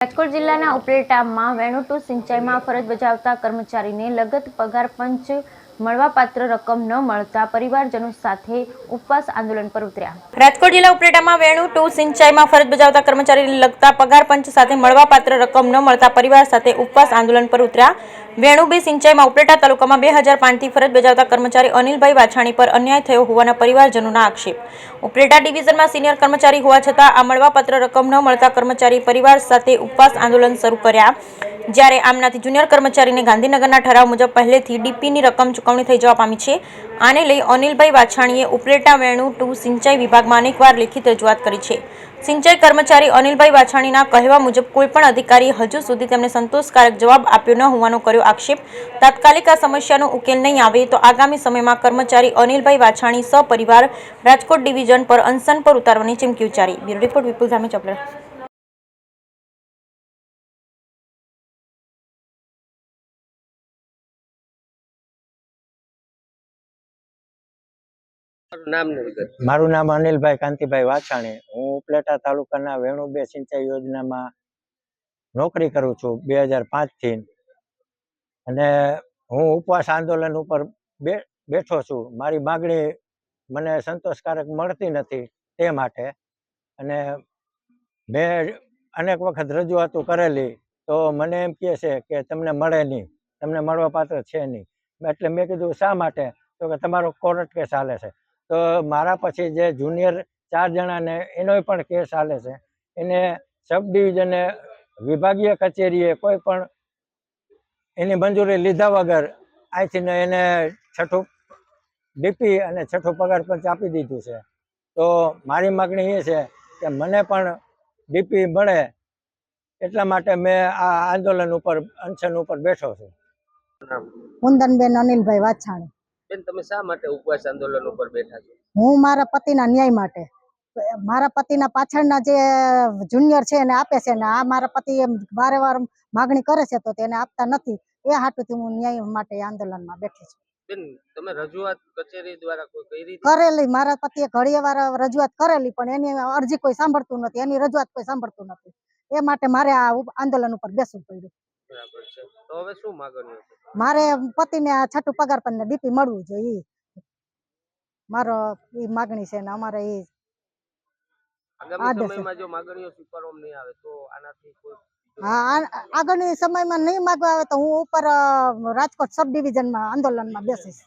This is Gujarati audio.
રાજકોટ જિલ્લાના ઉપલેટામાં વેણુ ટુ સિંચાઈમાં ફરજ બજાવતા કર્મચારીને લગત પગાર પંચ મળવાપાત્ર રકમ ન મળતા પરિવારજનો સાથે ઉપવાસ આંદોલન પર ઉતર્યા। રાજકોટ જિલ્લા ઉપલેટામાં વેણુ ટુ સિંચાઈમાં ફરજ બજાવતા કર્મચારીને લગતા પગાર પંચ સાથે મળવાપાત્ર રકમ ન મળતા પરિવાર સાથે ઉપવાસ આંદોલન પર ઉતર્યા। વેણુ બે સિંચાઈમાં ઉપલેટા તાલુકામાં 2005થી ફરજ બજાવતા કર્મચારી અનિલભાઈ વાછાણી પર અન્યાય થયો હોવાના પરિવારજનોના આક્ષેપ। ઉપલેટા ડિવિઝનમાં સિનિયર કર્મચારી હોવા છતાં આ મળવાપાત્ર રકમ ન મળતા કર્મચારી પરિવાર સાથે ઉપવાસ આંદોલન શરૂ કર્યા। જ્યારે આમનાથી જુનિયર કર્મચારીને ગાંધીનગરના ઠરાવ મુજબ પહેલેથી ડીપીની રકમ ચૂકવણી થઈ જવા પામી છે। આને લઈ અનિલભાઈ વાછાણીએ ઉપલેટા વેણુ ટુ સિંચાઈ વિભાગમાં અનેકવાર લેખિત રજૂઆત કરી છે। સિંચાઈ કર્મચારી અનિલભાઈ વાછાણીના કહેવા મુજબ કોઈપણ અધિકારીએ હજુ સુધી તેમને સંતોષકારક જવાબ આપ્યો ન હોવાનો કર્યો આક્ષેપ। તાત્કાલિક આ સમસ્યાનો ઉકેલ નહીં આવે તો આગામી સમયમાં કર્મચારી અનિલભાઈ વાછાણી સપરિવાર રાજકોટ ડિવિઝન પર અનશન પર ઉતારવાની ચીમકી ઉચ્ચારી। બ્યુરો રિપોર્ટ વિપુલ ધામી ચોપડા। મારું નામ અનિલભાઈ કાંતિભાઈ વાછાણી। હું ઉપલેટા તાલુકાના વેણુ બે સિંચાઈ યોજનામાં નોકરી કરું છું 2005 થી, અને હું ઉપવાસ આંદોલન ઉપર બેઠો છું। મારી માગણી મને સંતોષકારક મળતી નથી તે માટે, અને મેં અનેક વખત રજૂઆતો કરેલી તો મને એમ કહે છે કે તમને મળે નહીં, તમને મળવા પાત્ર છે નહીં। એટલે મેં કીધું શા માટે? તો કે તમારો કોર્ટ કેસ ચાલે છે। તો મારા પછી જે જુનિયર 4 જણાને એનો પણ કેસ ચાલે છે, એને સબ ડિવિઝને વિભાગીય કચેરીએ કોઈ પણ એની મંજૂરી લીધા વગર અહીંથી એને છઠ્ઠું ડીપી અને છઠ્ઠું પગાર પંચ આપી દીધું છે। તો મારી માગણી એ છે કે મને પણ ડીપી મળે, એટલા માટે મેં આ આંદોલન ઉપર અનશન ઉપર બેઠો છું। કુંદનબેન અનિલભાઈ વાછાણી। બેન, તમે શા માટે ઉપવાસ આંદોલન ઉપર બેઠા છો? હું મારા પતિના ન્યાય માટે, મારા પતિના પાછળના જે જુનિયર છે એને આપે છે, ને આ મારા પતિ વારંવાર માગણી કરે છે તો તેને આપતા નથી। એ હાટુથી હું ન્યાય માટે આંદોલનમાં બેઠી છું। બેન, તમે રજૂઆત કચેરી દ્વારા કોઈ કરી કરેલી, મારા પતિએ ઘડીએ વાર રજૂઆત કરેલી, પણ એની અરજી કોઈ સાંભળતું નથી, એની રજૂઆત કોઈ સાંભળતું નથી। એ માટે મારે આ આંદોલન ઉપર બેસવું પડ્યું। બરાબર છે, તો હવે શું માગણીઓ છે? મારે પતિને આ છઠ્ઠું પગાર પંચને ડીપી મળવું જોઈએ, મારો એ માગણી છે, ને અમારે એ આગામી સમયમાં જો માગણીઓ સ્વીકારવામાં નહીં આવે તો આનાથી કોઈ આગળની સમયમાં નહીં માગવા આવે તો હું ઉપર રાજકોટ સબ ડિવિઝનમાં આંદોલનમાં બેસીશ।